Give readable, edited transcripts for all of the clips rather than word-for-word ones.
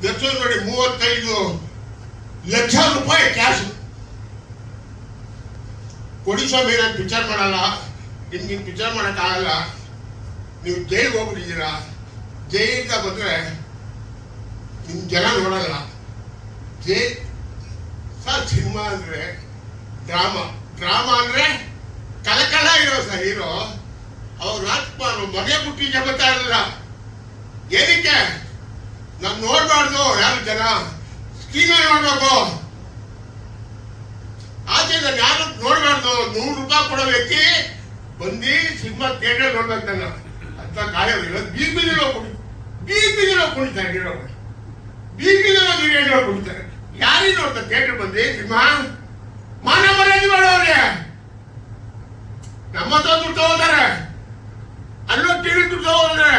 ವೆಚ್ಚ ನೋಡಿ 35 ಲಕ್ಷ ರೂಪಾಯಿ ಕ್ಯಾಶ್ ಕೊಡಿ ಸ್ವಾಮಿ. ನಾನು ವಿಚಾರ ಮಾಡಲ್ಲ, ನಿಮ್ಗೆ ವಿಚಾರ ಮಾಡೋಕ್ಕಾಗಲ್ಲ. ನೀವು ಜೈಲಿಗೆ ಹೋಗ್ಬಿಟ್ಟಿದ್ದೀರಾ. ಜೈಲಿಂದ ಬಂದರೆ ನಿಮ್ಮ ಜನ ನೋಡಲ್ಲ. ಸರ್ ಸಿನಿಮಾ ಅಂದರೆ ಡ್ರಾಮಾ ಅಂದರೆ ಕಲಕಲ ಇರೋ ಸರ್ ಹೀರೋ. ಅವ್ರು ರಾಜ್ಕುಮಾರ್ ಮನೆ ಬುಟ್ಟಿಗೆ ಬರ್ತಾ ಇರಲಿಲ್ಲ. ಏನಕ್ಕೆ ನಾನು ನೋಡಬಾರ್ದು? ಯಾರು ಜನ ಸ್ಕ್ರೀನಲ್ಲಿ ನೋಡ್ಬೇಕು, ಆಚೆ ನಾನು ಯಾರು ನೋಡಬಾರ್ದು. 100 ರೂಪಾಯಿ ಕೊಡೋ ವ್ಯಕ್ತಿ ಬಂದು ಸಿನಿಮಾ ಥಿಯೇಟರ್ ನೋಡ್ಬೇಕು. ನಾನು ಅಂತ ಕಾಯೋದಿಲ್ಲ. ಬೀದಿలో ಕುಣಿತಾರೆ ಹೀರೋ, ಬೀದಿలో ಕುಣಿತಾರೆ. ಯಾರಿಗೆ ನೋಡ್ತಾರೆ ಥಿಯೇಟರ್ ಬಂದು ಸಿನಿಮಾ? ಮಾನ ಮರ್ಯಾದೆ ಮಾಡೋವ್ರೆ. ನಮ್ಮ ಹತ್ರ ದುಡ್ಡು ತಗೋತಾರೆ, ಅಲ್ಲೋ ಟಿವಿ ದುಡ್ಡು ತಗೋದ್ರೆ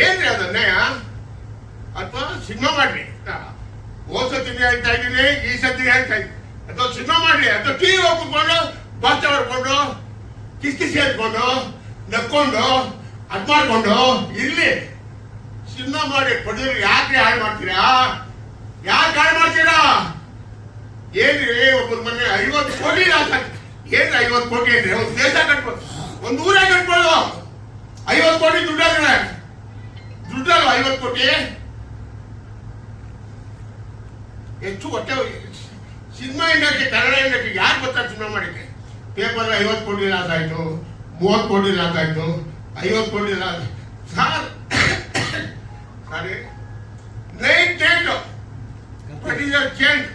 ಏನ್ರಿ ಅದು ಅನ್ಯಾಯ? ಅಥವಾ ಸಿನಿಮಾ ಮಾಡ್ರಿ. ಹೋದ ಸತಿಗೆ ಹೇಳ್ತಾ ಇದ್ದೀನಿ, ಈ ಸತಿಗೆ ಹೇಳ್ತಾ ಇದ್ದೀನಿ. ಅಥವಾ ಸಿನಿಮಾ ಮಾಡ್ರಿ, ಅಥವಾ ಟಿವಿ ಹೋಗ್ಕೊಂಡು ಬಾಚ ಹೊಡ್ಕೊಂಡು ಕಿಸ್ಕಿಸಿ ಹೇಳ್ಕೊಂಡು ನಕ್ಕೊಂಡು ಅದ್ ಮಾಡ್ಕೊಂಡು ಇರ್ಲಿ. ಸಿನಿಮಾ ಮಾಡಿ ಪಡೆಯೋರು ಯಾಕೆ ಹಾಳು ಮಾಡ್ತೀರಾ? ಯಾಕೆ ಹಾಳು ಮಾಡ್ತೀರಾ? ಏನ್ರಿ ಒಬ್ಬರ ಮನೆ 50 ಕೋಟಿ ಲಾಸ್ ಆಗ್ತದೆ. ಏನ್ರಿ 50 ಕೋಟಿ ಅಂದ್ರೆ ಒಂದು ದೇಶ ಕಟ್ಬೋದು, ಒಂದು ಊರೇ ಕಟ್ಬೋದು. 50 ಕೋಟಿ ದುಡ್ಡಲ್ವ? 50 ಕೋಟಿ ಹೆಚ್ಚು ಹೊಟ್ಟೆ. ಸಿನಿಮಾ ಇಂಡಸ್ಟ್ರಿ, ಕನ್ನಡ ಇಂಡಸ್ಟ್ರಿ ಯಾರು ಬರ್ತಾರೆ ಸಿನಿಮಾ ಮಾಡಿಕ್ಕೆ? ಪೇಪರ್ 50 ಕೋಟಿ ಲಾಸ್ ಆಯ್ತು, 30 ಕೋಟಿ ಲಾಸ್ ಆಯ್ತು, 50 ಕೋಟಿ ಲಾಸ್. ಸಾರಿ ನೈಟ್ ಪಡಿಯರ್ ಚೇಂಜ್,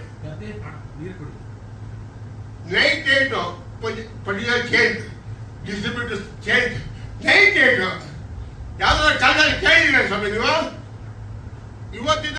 ನೈಟ್ ಪಡಿಯರ್ ಚೇಂಜ್, ಡಿಸ್ಟ್ರಿಬ್ಯೂಟರ್ ಚೇಂಜ್. ನೈಟ್ ಯಾವ್ದಾದ್ರು ಕಾಲದಲ್ಲಿ ಕೇಳಿದ್ರೆ ಸ್ವಾಮಿ ನೀವು? ಇವತ್ತಿನ